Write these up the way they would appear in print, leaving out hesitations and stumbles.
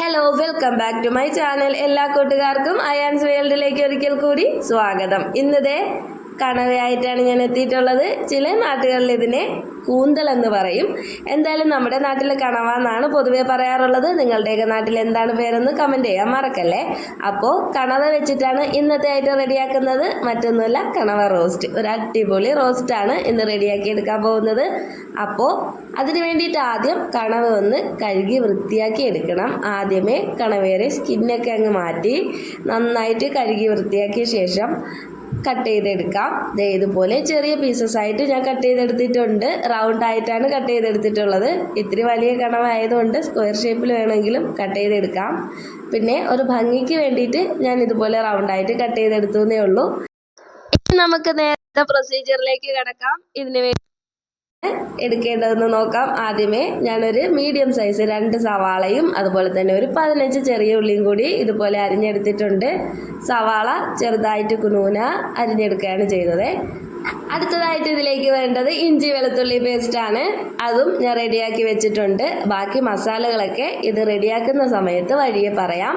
Hello, welcome back to my channel. എല്ലാ കൂട്ടുകാർക്കും അയാൻസ് വേൾഡിലേക്ക് ഒരിക്കൽ കൂടി സ്വാഗതം. ഇന്നത്തെ കണവയായിട്ടാണ് ഞാൻ എത്തിയിട്ടുള്ളത്. ചില നാട്ടുകളിൽ ഇതിനെ കൂന്തൽ എന്ന് പറയും. എന്തായാലും നമ്മുടെ നാട്ടിൽ കണവ എന്നാണ് പൊതുവെ പറയാറുള്ളത്. നിങ്ങളുടെയൊക്കെ നാട്ടിൽ എന്താണ് പേരെന്ന് കമൻറ്റ് ചെയ്യാൻ മറക്കല്ലേ. അപ്പോൾ കണവ വെച്ചിട്ടാണ് ഇന്നത്തെ ആയിട്ട് റെഡിയാക്കുന്നത്. മറ്റൊന്നുമല്ല, കണവ റോസ്റ്റ്. ഒരു അടിപൊളി റോസ്റ്റാണ് ഇന്ന് റെഡിയാക്കി എടുക്കാൻ പോകുന്നത്. അപ്പോൾ അതിന് വേണ്ടിയിട്ട് ആദ്യം കണവ ഒന്ന് കഴുകി വൃത്തിയാക്കി എടുക്കണം. ആദ്യമേ കണവയുടെ സ്കിന്നൊക്കെ അങ്ങ് മാറ്റി നന്നായിട്ട് കഴുകി വൃത്തിയാക്കിയ ശേഷം കട്ട് ചെയ്തെടുക്കാം. ഇതുപോലെ ചെറിയ പീസസ് ആയിട്ട് ഞാൻ കട്ട് ചെയ്തെടുത്തിട്ടുണ്ട്. റൗണ്ട് ആയിട്ടാണ് കട്ട് ചെയ്തെടുത്തിട്ടുള്ളത്. ഇത്തിരി വലിയ കണവ ആയതുകൊണ്ട് സ്ക്വയർ ഷേപ്പിൽ വേണമെങ്കിലും കട്ട് ചെയ്തെടുക്കാം. പിന്നെ ഒരു ഭംഗിക്ക് വേണ്ടിയിട്ട് ഞാൻ ഇതുപോലെ റൗണ്ടായിട്ട് കട്ട് ചെയ്തെടുത്തേ ഉള്ളൂ. ഇനി നമുക്ക് നേരത്തെ പ്രൊസീജിയറിലേക്ക് കിടക്കാം. ഇതിന് വേണ്ടി എടുക്കേണ്ടതെന്ന് നോക്കാം. ആദ്യമേ ഞാനൊരു മീഡിയം സൈസ് 2 സവാളയും അതുപോലെ തന്നെ ഒരു 15 ചെറിയ ഉള്ളിയും കൂടി ഇതുപോലെ അരിഞ്ഞെടുത്തിട്ടുണ്ട്. സവാള ചെറുതായിട്ട് കുനൂന അരിഞ്ഞെടുക്കുകയാണ് ചെയ്തത്. അടുത്തതായിട്ട് ഇതിലേക്ക് വേണ്ടത് ഇഞ്ചി വെളുത്തുള്ളി പേസ്റ്റാണ്. അതും ഞാൻ റെഡിയാക്കി വെച്ചിട്ടുണ്ട്. ബാക്കി മസാലകളൊക്കെ ഇത് റെഡിയാക്കുന്ന സമയത്ത് വഴിയെ പറയാം.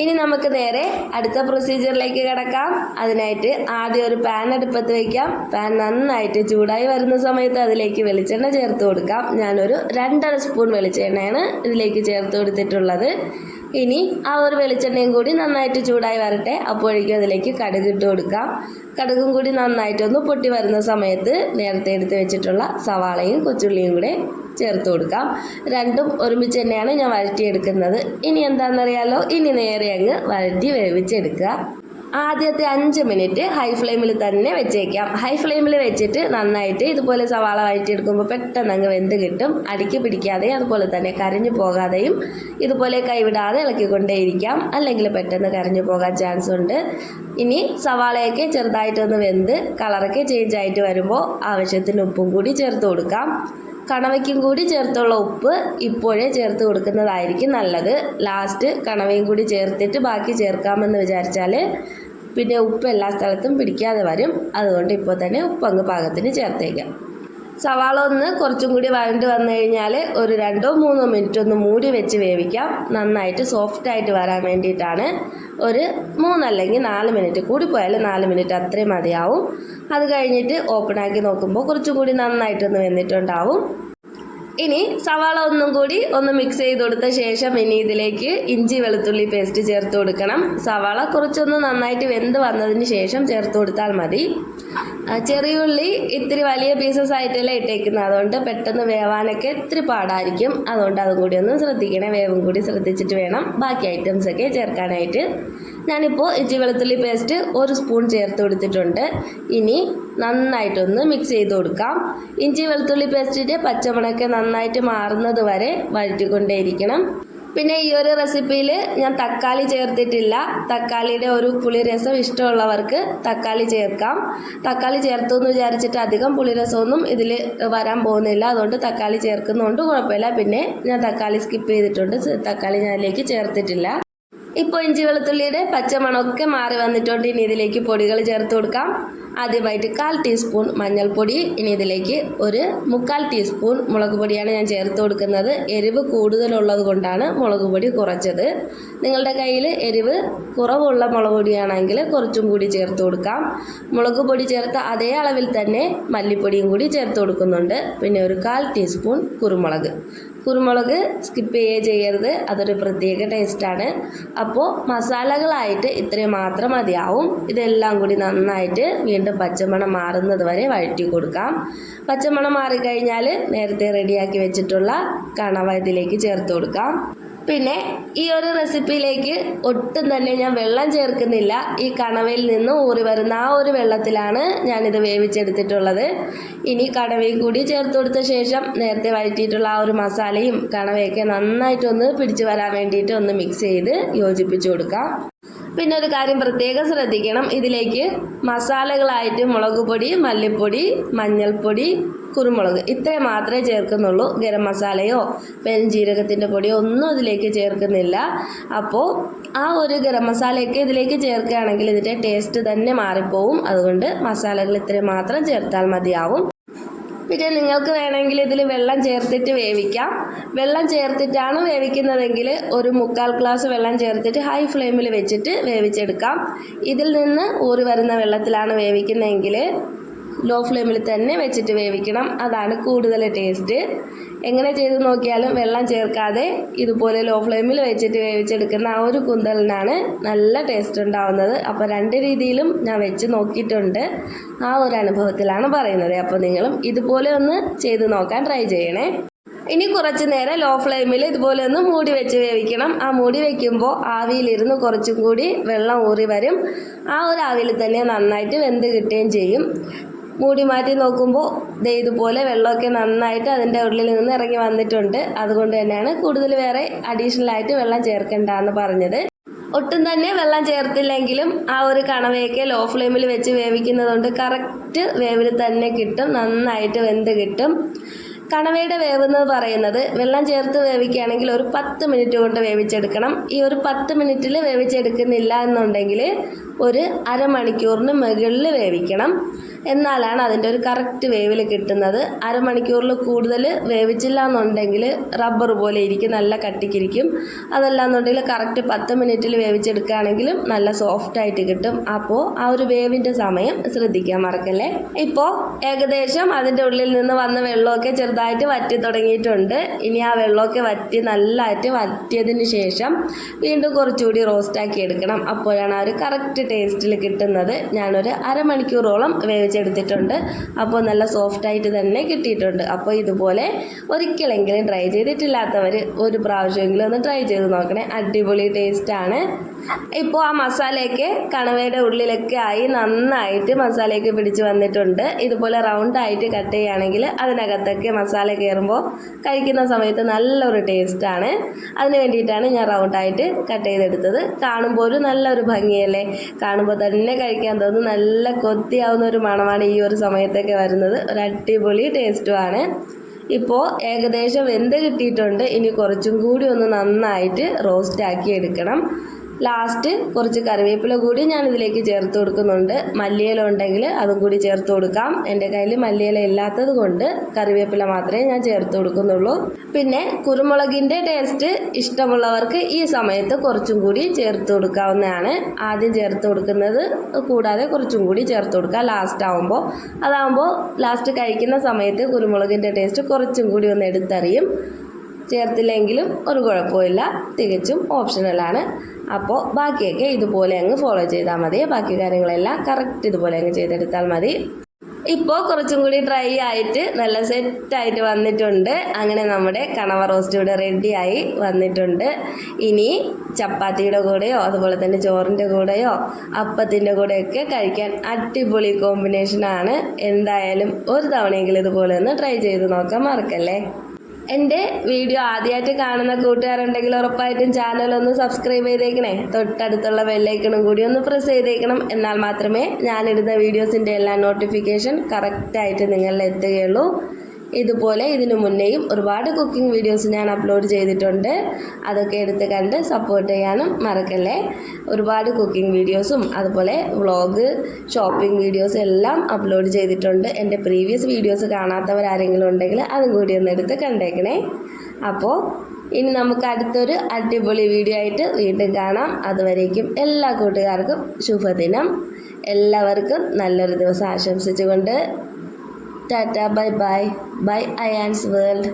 ഇനി നമുക്ക് നേരെ അടുത്ത പ്രൊസീജിയറിലേക്ക് കിടക്കാം. അതിനായിട്ട് ആദ്യം ഒരു പാൻ അടുപ്പത്ത് വയ്ക്കാം. പാൻ നന്നായിട്ട് ചൂടായി വരുന്ന സമയത്ത് അതിലേക്ക് വെളിച്ചെണ്ണ ചേർത്ത് കൊടുക്കാം. ഞാനൊരു 2.5 സ്പൂൺ വെളിച്ചെണ്ണയാണ് ഇതിലേക്ക് ചേർത്ത് കൊടുത്തിട്ടുള്ളത്. ഇനി ആ ഒരു വെളിച്ചെണ്ണയും കൂടി നന്നായിട്ട് ചൂടായി വരട്ടെ. അപ്പോഴേക്കും അതിലേക്ക് കടുക് ഇട്ട് കൊടുക്കാം. കടുകും കൂടി നന്നായിട്ടൊന്ന് പൊട്ടി വരുന്ന സമയത്ത് നേരത്തെ എടുത്ത് വെച്ചിട്ടുള്ള സവാളയും കൊച്ചുള്ളിയും കൂടെ ചേർത്ത് കൊടുക്കാം. രണ്ടും ഒരുമിച്ച് തന്നെയാണ് ഞാൻ വഴറ്റിയെടുക്കുന്നത്. ഇനി എന്താണെന്നറിയാലോ, ഇനി നേരെ അങ്ങ് വഴറ്റി വേവിച്ചെടുക്കുക. ആദ്യത്തെ 5 മിനിറ്റ് ഹൈ ഫ്ലെയിമിൽ തന്നെ വെച്ചേക്കാം. ഹൈ ഫ്ലെയിമിൽ വെച്ചിട്ട് നന്നായിട്ട് ഇതുപോലെ സവാള വഴറ്റിയെടുക്കുമ്പോൾ പെട്ടെന്ന് അങ്ങ് വെന്ത് കിട്ടും. അടിക്ക് പിടിക്കാതെയും അതുപോലെ തന്നെ കരിഞ്ഞു പോകാതെയും ഇതുപോലെ കൈവിടാതെ ഇളക്കിക്കൊണ്ടേയിരിക്കാം. അല്ലെങ്കിൽ പെട്ടെന്ന് കരിഞ്ഞു പോകാൻ ചാൻസ് ഉണ്ട്. ഇനി സവാളയൊക്കെ ചെറുതായിട്ടൊന്ന് വെന്ത് കളറൊക്കെ ചേഞ്ച് ആയിട്ട് വരുമ്പോൾ ആവശ്യത്തിന് ഉപ്പും കൂടി ചേർത്ത് കൊടുക്കാം. കണവയ്ക്കും കൂടി ചേർത്തുള്ള ഉപ്പ് ഇപ്പോഴേ ചേർത്ത് കൊടുക്കുന്നതായിരിക്കും നല്ലത്. ലാസ്റ്റ് കണവയും കൂടി ചേർത്തിട്ട് ബാക്കി ചേർക്കാമെന്ന് വിചാരിച്ചാൽ പിന്നെ ഉപ്പ് എല്ലാ സ്ഥലത്തും പിടിക്കാതെ വരും. അതുകൊണ്ട് ഇപ്പോൾ തന്നെ ഉപ്പ് അങ്ങ് പാകത്തിന് ചേർത്തേക്കാം. സവാള ഒന്ന് കുറച്ചും കൂടി വഴണ്ട് വന്നു കഴിഞ്ഞാൽ ഒരു 2-3 മിനിറ്റ് ഒന്ന് മൂടി വെച്ച് വേവിക്കാം. നന്നായിട്ട് സോഫ്റ്റായിട്ട് വരാൻ വേണ്ടിയിട്ടാണ്. ഒരു 3 അല്ലെങ്കിൽ 4 മിനിറ്റ്, കൂടി പോയാൽ 4 മിനിറ്റ് അത്രയും മതിയാവും. അത് കഴിഞ്ഞിട്ട് ഓപ്പണാക്കി നോക്കുമ്പോൾ കുറച്ചും കൂടി നന്നായിട്ടൊന്ന് വെന്തിട്ടുണ്ടാവും. ഇനി സവാള ഒന്നും കൂടി ഒന്ന് മിക്സ് ചെയ്ത് കൊടുത്ത ശേഷം ഇനി ഇതിലേക്ക് ഇഞ്ചി വെളുത്തുള്ളി പേസ്റ്റ് ചേർത്ത് കൊടുക്കണം. സവാള കുറച്ചൊന്ന് നന്നായിട്ട് വെന്ത് വന്നതിന് ശേഷം ചേർത്ത് കൊടുത്താൽ മതി. ചെറിയുള്ളി ഇത്തിരി വലിയ പീസസ് ആയിട്ടല്ലേ ഇട്ടേക്കുന്നത്. അതുകൊണ്ട് പെട്ടെന്ന് വേവാനൊക്കെ ഇത്തിരി പാടായിരിക്കും. അതുകൊണ്ട് അതും കൂടി ഒന്ന് ശ്രദ്ധിക്കണേ. വേവും കൂടി ശ്രദ്ധിച്ചിട്ട് വേണം ബാക്കി ഐറ്റംസൊക്കെ ചേർക്കാനായിട്ട്. ഞാനിപ്പോൾ ഇഞ്ചി വെളുത്തുള്ളി പേസ്റ്റ് 1 സ്പൂൺ ചേർത്ത് കൊടുത്തിട്ടുണ്ട്. ഇനി നന്നായിട്ടൊന്ന് മിക്സ് ചെയ്ത് കൊടുക്കാം. ഇഞ്ചി വെളുത്തുള്ളി പേസ്റ്റിൻ്റെ പച്ചമണമൊക്കെ നന്നായിട്ട് മാറുന്നത് വരെ വഴറ്റിക്കൊണ്ടേയിരിക്കണം. പിന്നെ ഈ ഒരു റെസിപ്പിയിൽ ഞാൻ തക്കാളി ചേർത്തിട്ടില്ല. തക്കാളിയുടെ ഒരു പുളിരസം ഇഷ്ടമുള്ളവർക്ക് തക്കാളി ചേർക്കാം. തക്കാളി ചേർത്തു എന്ന് വിചാരിച്ചിട്ട് അധികം പുളിരസമൊന്നും ഇതിൽ വരാൻ പോകുന്നില്ല. അതുകൊണ്ട് തക്കാളി ചേർക്കുന്നതുകൊണ്ട് കുഴപ്പമില്ല. പിന്നെ ഞാൻ തക്കാളി സ്കിപ്പ് ചെയ്തിട്ടുണ്ട്. തക്കാളി ഞാൻ അതിലേക്ക് ചേർത്തിട്ടില്ല. ഇപ്പോൾ ഇഞ്ചി വെളുത്തുള്ളിയുടെ പച്ചമണമൊക്കെ മാറി വന്നിട്ടുണ്ട്. ഇനി ഇതിലേക്ക് പൊടികൾ ചേർത്ത് കൊടുക്കാം. ആദ്യമായിട്ട് 1/4 ടീസ്പൂൺ മഞ്ഞൾപ്പൊടി. ഇനി ഇതിലേക്ക് ഒരു 3/4 ടീസ്പൂൺ മുളക് പൊടിയാണ് ഞാൻ ചേർത്ത് കൊടുക്കുന്നത്. എരിവ് കൂടുതലുള്ളത് കൊണ്ടാണ് മുളക് പൊടി കുറച്ചത്. നിങ്ങളുടെ കയ്യിൽ എരിവ് കുറവുള്ള മുളക് പൊടിയാണെങ്കിൽ കുറച്ചും കൂടി ചേർത്ത് കൊടുക്കാം. മുളക് പൊടി ചേർത്ത അതേ അളവിൽ തന്നെ മല്ലിപ്പൊടിയും കൂടി ചേർത്ത് കൊടുക്കുന്നുണ്ട്. പിന്നെ ഒരു 1/4 ടീസ്പൂൺ കുരുമുളക് സ്കിപ്പ് ചെയ്യരുത്. അതൊരു പ്രത്യേക ടേസ്റ്റാണ്. അപ്പോൾ മസാലകളായിട്ട് ഇത്രയും മാത്രം മതിയാവും. ഇതെല്ലാം കൂടി നന്നായിട്ട് വീണ്ടും പച്ചമണം മാറുന്നത് വരെ വഴറ്റി കൊടുക്കാം. പച്ചമണം മാറിക്കഴിഞ്ഞാൽ നേരത്തെ റെഡിയാക്കി വെച്ചിട്ടുള്ള കണവ ഇതിലേക്ക് ചേർത്ത് കൊടുക്കാം. പിന്നെ ഈ ഒരു റെസിപ്പിയിലേക്ക് ഒട്ടും തന്നെ ഞാൻ വെള്ളം ചേർക്കുന്നില്ല. ഈ കണവയിൽ നിന്ന് ഊറി വരുന്ന ആ ഒരു വെള്ളത്തിലാണ് ഞാനിത് വേവിച്ചെടുത്തിട്ടുള്ളത്. ഇനി കണവയും കൂടി ചേർത്ത് കൊടുത്ത ശേഷം നേരത്തെ വഴറ്റിയിട്ടുള്ള ആ ഒരു മസാലയും കണവയൊക്കെ നന്നായിട്ടൊന്ന് പിടിച്ചു വരാൻ വേണ്ടിയിട്ട് ഒന്ന് മിക്സ് ചെയ്ത് യോജിപ്പിച്ചു കൊടുക്കാം. പിന്നെ ഒരു കാര്യം പ്രത്യേകം ശ്രദ്ധിക്കണം. ഇതിലേക്ക് മസാലകളായിട്ട് മുളക് പൊടി, മല്ലിപ്പൊടി, മഞ്ഞൾപ്പൊടി, കുരുമുളക് ഇത്രയും മാത്രമേ ചേർക്കുന്നുള്ളൂ. ഗരം മസാലയോ പെരുംജീരകത്തിൻ്റെ പൊടിയോ ഒന്നും ഇതിലേക്ക് ചേർക്കുന്നില്ല. അപ്പോൾ ആ ഒരു ഗരം മസാലയൊക്കെ ഇതിലേക്ക് ചേർക്കുകയാണെങ്കിൽ ഇതിൻ്റെ ടേസ്റ്റ് തന്നെ മാറിപ്പോവും. അതുകൊണ്ട് മസാലകൾ ഇത്രയും മാത്രം ചേർത്താൽ മതിയാവും. പിന്നെ നിങ്ങൾക്ക് വേണമെങ്കിൽ ഇതിൽ വെള്ളം ചേർത്തിട്ട് വേവിക്കാം. വെള്ളം ചേർത്തിട്ടാണ് വേവിക്കുന്നതെങ്കിൽ ഒരു 3/4 ഗ്ലാസ് വെള്ളം ചേർത്തിട്ട് ഹൈ ഫ്ലെയിമിൽ വെച്ചിട്ട് വേവിച്ചെടുക്കാം. ഇതിൽ നിന്ന് ഊറി വരുന്ന വെള്ളത്തിലാണ് വേവിക്കുന്നതെങ്കിൽ ലോ ഫ്ലെയിമിൽ തന്നെ വെച്ചിട്ട് വേവിക്കണം. അതാണ് കൂടുതൽ ടേസ്റ്റ്. എങ്ങനെ ചെയ്ത് നോക്കിയാലും വെള്ളം ചേർക്കാതെ ഇതുപോലെ ലോ ഫ്ലെയിമിൽ വെച്ചിട്ട് വേവിച്ചെടുക്കുന്ന ആ ഒരു കൂന്തലിനാണ് നല്ല ടേസ്റ്റ് ഉണ്ടാവുന്നത്. അപ്പോൾ 2 രീതിയിലും ഞാൻ വെച്ച് നോക്കിയിട്ടുണ്ട്. ആ ഒരു അനുഭവത്തിലാണ് പറയുന്നത്. അപ്പോൾ നിങ്ങളും ഇതുപോലെ ഒന്ന് ചെയ്ത് നോക്കാൻ ട്രൈ ചെയ്യണേ. ഇനി കുറച്ച് നേരം ലോ ഫ്ലെയിമിൽ ഇതുപോലെ ഒന്ന് മൂടി വെച്ച് വേവിക്കണം. ആ മൂടി വയ്ക്കുമ്പോൾ ആവിയിലിരുന്ന് കുറച്ചും കൂടി വെള്ളം ഊറി വരും. ആ ഒരു ആവിയിൽ തന്നെ നന്നായിട്ട് വെന്ത് കിട്ടുകയും ചെയ്യും. മൂടി മാറ്റി നോക്കുമ്പോൾ ഇതുപോലെ വെള്ളമൊക്കെ നന്നായിട്ട് അതിൻ്റെ ഉള്ളിൽ നിന്ന് ഇറങ്ങി വന്നിട്ടുണ്ട്. അതുകൊണ്ട് തന്നെയാണ് കൂടുതൽ വേറെ അഡീഷണലായിട്ട് വെള്ളം ചേർക്കേണ്ടതെന്ന് പറഞ്ഞത്. ഒട്ടും തന്നെ വെള്ളം ചേർത്തില്ലെങ്കിലും ആ ഒരു കണവയൊക്കെ ലോ ഫ്ലെയിമിൽ വെച്ച് വേവിക്കുന്നതുകൊണ്ട് കറക്റ്റ് വേവിൽ തന്നെ കിട്ടും, നന്നായിട്ട് വെന്ത് കിട്ടും. കണവയുടെ വേവ് എന്ന് പറയുന്നത് വെള്ളം ചേർത്ത് വേവിക്കുകയാണെങ്കിൽ ഒരു 10 മിനിറ്റ് കൊണ്ട് വേവിച്ചെടുക്കണം. ഈ ഒരു 10 മിനിറ്റിൽ വേവിച്ചെടുക്കുന്നില്ല എന്നുണ്ടെങ്കിൽ ഒരു അരമണിക്കൂറിന് മുകളിൽ വേവിക്കണം. എന്നാലാണ് അതിൻ്റെ ഒരു കറക്റ്റ് വേവിൽ കിട്ടുന്നത്. അരമണിക്കൂറിൽ കൂടുതൽ വേവിച്ചില്ല എന്നുണ്ടെങ്കിൽ റബ്ബർ പോലെ ഇരിക്കും, നല്ല കട്ടിക്കിരിക്കും. അതല്ല എന്നുണ്ടെങ്കിൽ കറക്റ്റ് 10 മിനിറ്റിൽ വേവിച്ചെടുക്കുകയാണെങ്കിലും നല്ല സോഫ്റ്റായിട്ട് കിട്ടും. അപ്പോൾ ആ ഒരു വേവിൻ്റെ സമയം ശ്രദ്ധിക്കാൻ മറക്കല്ലേ. ഇപ്പോൾ ഏകദേശം അതിൻ്റെ ഉള്ളിൽ നിന്ന് വന്ന വെള്ളമൊക്കെ ചെറുതായിട്ട് വറ്റി തുടങ്ങിയിട്ടുണ്ട്. ഇനി ആ വെള്ളമൊക്കെ വറ്റി നല്ലതായിട്ട് വറ്റിയതിന് ശേഷം വീണ്ടും കുറച്ചുകൂടി റോസ്റ്റാക്കി എടുക്കണം. അപ്പോഴാണ് ആ ഒരു കറക്റ്റ് ടേസ്റ്റിൽ കിട്ടുന്നത്. ഞാനൊരു അരമണിക്കൂറോളം വേവിച്ചെടുത്തിട്ടുണ്ട്. അപ്പോൾ നല്ല സോഫ്റ്റായിട്ട് തന്നെ കിട്ടിയിട്ടുണ്ട്. അപ്പോൾ ഇതുപോലെ ഒരിക്കലെങ്കിലും ട്രൈ ചെയ്തിട്ടില്ലാത്തവർ ഒരു പ്രാവശ്യമെങ്കിലും ഒന്ന് ട്രൈ ചെയ്ത് നോക്കണേ. അടിപൊളി ടേസ്റ്റാണ്. ഇപ്പോൾ ആ മസാലയൊക്കെ കണവയുടെ ഉള്ളിലൊക്കെ ആയി നന്നായിട്ട് മസാലയൊക്കെ പിടിച്ച് വന്നിട്ടുണ്ട്. ഇതുപോലെ റൗണ്ടായിട്ട് കട്ട് ചെയ്യുകയാണെങ്കിൽ അതിനകത്തൊക്കെ മസാല കയറുമ്പോൾ കഴിക്കുന്ന സമയത്ത് നല്ലൊരു ടേസ്റ്റാണ്. അതിന് വേണ്ടിയിട്ടാണ് ഞാൻ റൗണ്ടായിട്ട് കട്ട് ചെയ്തെടുത്തത്. കാണുമ്പോൾ ഒരു നല്ലൊരു ഭംഗിയല്ലേ, കാണുമ്പോൾ തന്നെ കഴിക്കാൻ തോന്നുന്നു. നല്ല കൊത്തിയാവുന്ന ഒരു മണമാണ് ഈ ഒരു സമയത്തൊക്കെ വരുന്നത്. ഒരു അടിപൊളി ടേസ്റ്റുമാണ്. ഇപ്പോൾ ഏകദേശം വെന്ത് കിട്ടിയിട്ടുണ്ട്. ഇനി കുറച്ചും കൂടി ഒന്ന് നന്നായിട്ട് റോസ്റ്റാക്കി എടുക്കണം. ലാസ്റ്റ് കുറച്ച് കറിവേപ്പില കൂടി ഞാൻ ഇതിലേക്ക് ചേർത്ത് കൊടുക്കുന്നുണ്ട്. മല്ലിയില ഉണ്ടെങ്കിൽ അതും കൂടി ചേർത്ത് കൊടുക്കാം. എൻ്റെ കയ്യിൽ മല്ലിയില ഇല്ലാത്തത് കൊണ്ട് കറിവേപ്പില മാത്രമേ ഞാൻ ചേർത്ത് കൊടുക്കുന്നുള്ളൂ. പിന്നെ കുരുമുളകിൻ്റെ ടേസ്റ്റ് ഇഷ്ടമുള്ളവർക്ക് ഈ സമയത്ത് കുറച്ചും കൂടി ചേർത്ത് കൊടുക്കാവുന്നതാണ്. ആദ്യം ചേർത്ത് കൊടുക്കുന്നത് കൂടാതെ കുറച്ചും കൂടി ചേർത്ത് കൊടുക്കുക ലാസ്റ്റ് ആവുമ്പോൾ. അതാവുമ്പോൾ ലാസ്റ്റ് കഴിക്കുന്ന സമയത്ത് കുരുമുളകിൻ്റെ ടേസ്റ്റ് കുറച്ചും കൂടി ഒന്ന് എടുത്തറിയും. ചേർത്തില്ലെങ്കിലും ഒരു കുഴപ്പമില്ല, തികച്ചും ഓപ്ഷണലാണ്. അപ്പോൾ ബാക്കിയൊക്കെ ഇതുപോലെ അങ്ങ് ഫോളോ ചെയ്താൽ മതി. ബാക്കി കാര്യങ്ങളെല്ലാം കറക്റ്റ് ഇതുപോലെ അങ്ങ് ചെയ്തെടുത്താൽ മതി. ഇപ്പോൾ കുറച്ചും കൂടി ഡ്രൈ ആയിട്ട് നല്ല സെറ്റായിട്ട് വന്നിട്ടുണ്ട്. അങ്ങനെ നമ്മുടെ കണവ റോസ്റ്റ് ഇവിടെ റെഡിയായി വന്നിട്ടുണ്ട്. ഇനി ചപ്പാത്തിയുടെ കൂടെയോ അതുപോലെ തന്നെ ചോറിൻ്റെ കൂടെയോ അപ്പത്തിൻ്റെ കൂടെയൊക്കെ കഴിക്കാൻ അടിപൊളി കോമ്പിനേഷനാണ്. എന്തായാലും ഒരു തവണയെങ്കിലും ഇതുപോലെ ഒന്ന് ട്രൈ ചെയ്ത് നോക്കാൻ മറക്കല്ലേ. എൻ്റെ വീഡിയോ ആദ്യമായിട്ട് കാണുന്ന കൂട്ടുകാരുണ്ടെങ്കിൽ ഉറപ്പായിട്ടും ചാനലൊന്ന് സബ്സ്ക്രൈബ് ചെയ്തേക്കണേ. തൊട്ടടുത്തുള്ള ബെല്ലൈക്കണും കൂടി ഒന്ന് പ്രസ് ചെയ്തേക്കണം. എന്നാൽ മാത്രമേ ഞാനിടുന്ന വീഡിയോസിൻ്റെ എല്ലാ നോട്ടിഫിക്കേഷൻ കറക്റ്റായിട്ട് നിങ്ങളിൽ എത്തുകയുള്ളൂ. ഇതുപോലെ ഇതിനു മുന്നേയും ഒരുപാട് കുക്കിംഗ് വീഡിയോസ് ഞാൻ അപ്ലോഡ് ചെയ്തിട്ടുണ്ട്. അതൊക്കെ എടുത്ത് കണ്ട് സപ്പോർട്ട് ചെയ്യാനും മറക്കല്ലേ. ഒരുപാട് കുക്കിംഗ് വീഡിയോസും അതുപോലെ വ്ളോഗ്, ഷോപ്പിംഗ് വീഡിയോസ് എല്ലാം അപ്ലോഡ് ചെയ്തിട്ടുണ്ട്. എൻ്റെ പ്രീവിയസ് വീഡിയോസ് കാണാത്തവരാരെങ്കിലും ഉണ്ടെങ്കിൽ അതും കൂടി ഒന്ന് എടുത്ത് കണ്ടേക്കണേ. അപ്പോൾ ഇനി നമുക്ക് അടുത്തൊരു അടിപൊളി വീഡിയോ ആയിട്ട് വീണ്ടും കാണാം. അതുവരേക്കും എല്ലാ കൂട്ടുകാർക്കും ശുഭദിനം. എല്ലാവർക്കും നല്ലൊരു ദിവസം ആശംസിച്ചുകൊണ്ട് tata, bye bye. Bye Ayaan's world.